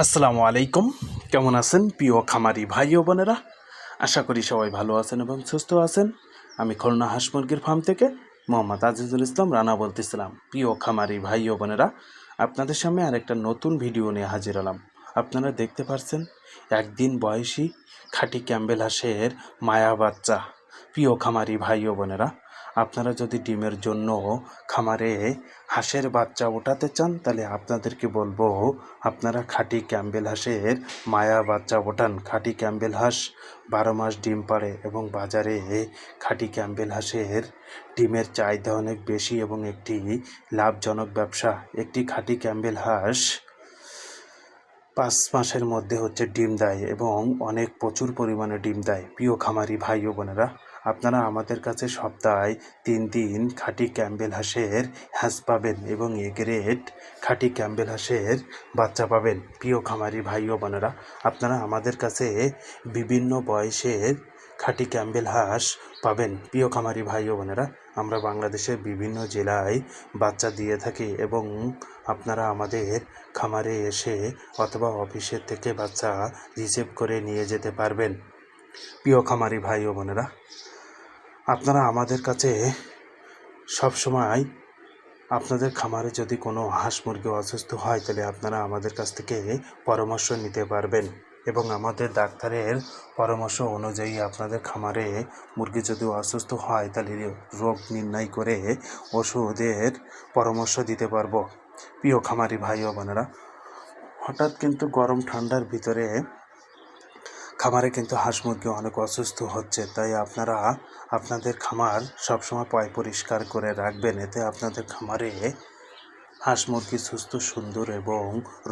আসসালামু আলাইকুম। কেমন আছেন প্রিয় খামারি ভাই ও বোনেরা? আশা করি সবাই ভালো আছেন এবং সুস্থ আছেন। আমি খুলনা হাঁস মুরগির ফার্ম থেকে মোহাম্মদ আজিজুল ইসলাম রানা বলতেছিলাম। প্রিয় খামারি ভাই ও বোনেরা, আপনাদের সামনে আরেকটা নতুন ভিডিও নিয়ে হাজির হলাম। আপনারা দেখতে পাচ্ছেন একদিন বয়সী খাঁটি ক্যাম্বেল হাঁসের মায়া বাচ্চা। প্রিয় খামারি ভাই ও বোনেরা, আপনারা যদি ডিমের জন্য খামারে হাঁসের বাচ্চা ওঠাতে চান তাহলে আপনাদেরকে বলবো আপনারা খাঁটি ক্যাম্বেল হাঁসের মায়া বাচ্চা ওঠান। খাঁটি ক্যাম্বেল হাঁস 12 মাস ডিম পাড়ে এবং বাজারে খাঁটি ক্যাম্বেল হাঁসের ডিমের চাহিদা অনেক বেশি এবং একটি লাভজনক ব্যবসা। একটি খাঁটি ক্যাম্বেল হাঁস 5 মাসের মধ্যে ডিম দেয় এবং প্রচুর পরিমাণে ডিম দেয়। প্রিয় খামারি ভাই ও বোনেরা, আপনারা আমাদের কাছে সপ্তাহে 3 দিন খাঁটি ক্যাম্বেল হাঁসের হ্যাঁস পাবেন এবং এ গ্রেড খাঁটি ক্যাম্বেল হাঁসের বাচ্চা পাবেন। প্রিয় খামারি ভাই ও বোনেরা, আপনারা আমাদের কাছে বিভিন্ন বয়সের খাঁটি ক্যাম্বেল হাঁস পাবেন। প্রিয় খামারি ভাই ও বোনেরা, আমরা বাংলাদেশের বিভিন্ন জেলায় বাচ্চা দিয়ে থাকি এবং আপনারা আমাদের খামারে এসে অথবা অফিসের থেকে বাচ্চা রিসিভ করে নিয়ে যেতে পারবেন। প্রিয় খামারি ভাই ও বোনেরা, আপনারা আমাদের কাছে সবসময় আপনাদের খামারে যদি কোনো হাঁস মুরগি অসুস্থ হয় তাহলে আপনারা আমাদের কাছ থেকে পরামর্শ নিতে পারবেন এবং আমাদের ডাক্তারের পরামর্শ অনুযায়ী আপনাদের খামারে মুরগি যদি অসুস্থ হয় তাহলে রোগ নির্ণয় করে ওষুধের পরামর্শ দিতে পারবো। প্রিয় খামারি ভাই ও বোনেরা, হঠাৎ কিন্তু গরম ঠান্ডার ভিতরে খামারে কিন্তু হাঁস মুরগি অনেক অসুস্থ হচ্ছে, তাই আপনারা আপনাদের খামার সবসময় পরিষ্কার করে রাখবেন। এতে আপনাদের খামারে হাঁস মুরগি সুস্থ, সুন্দর এবং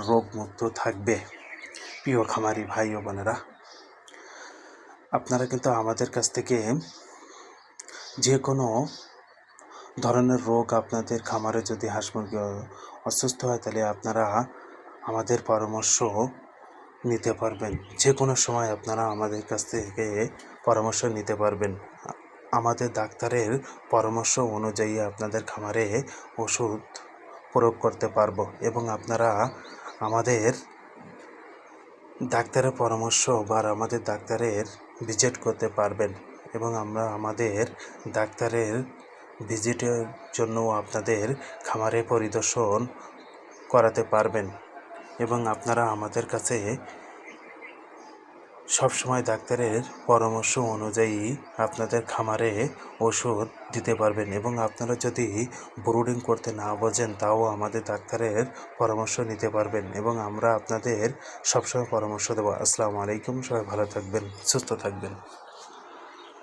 রোগমুক্ত থাকবে। প্রিয় খামারি ভাই ও বোনেরা, আপনারা কিন্তু আমাদের কাছ থেকে যে কোনো ধরনের রোগ আপনাদের খামারে যদি হাঁস মুরগি অসুস্থ হয় তাহলে আপনারা আমাদের পরামর্শ নিতে পারবেন। যে কোনো সময় আপনারা আমাদের কাছ থেকে পরামর্শ নিতে পারবেন। আমাদের ডাক্তারের পরামর্শ অনুযায়ী আপনাদের খামারে ওষুধ প্রয়োগ করতে পারবো এবং আপনারা আমাদের ডাক্তারের পরামর্শ বা আমাদের ডাক্তারের ভিজিট করতে পারবেন এবং আমরা আমাদের ডাক্তারের ভিজিটের জন্য আপনাদের খামারে পরিদর্শন করাতে পারবেন এবং আপনারা আমাদের কাছে সবসময় ডাক্তারের পরামর্শ অনুযায়ী আপনাদের খামারে ওষুধ দিতে পারবেন এবং আপনারা যদি ব্রুডিং করতে না বোঝেন তাও আমাদের ডাক্তারের পরামর্শ নিতে পারবেন এবং আমরা আপনাদের সবসময় পরামর্শ দেবো। আসসালামু আলাইকুম। সবাই ভালো থাকবেন, সুস্থ থাকবেন।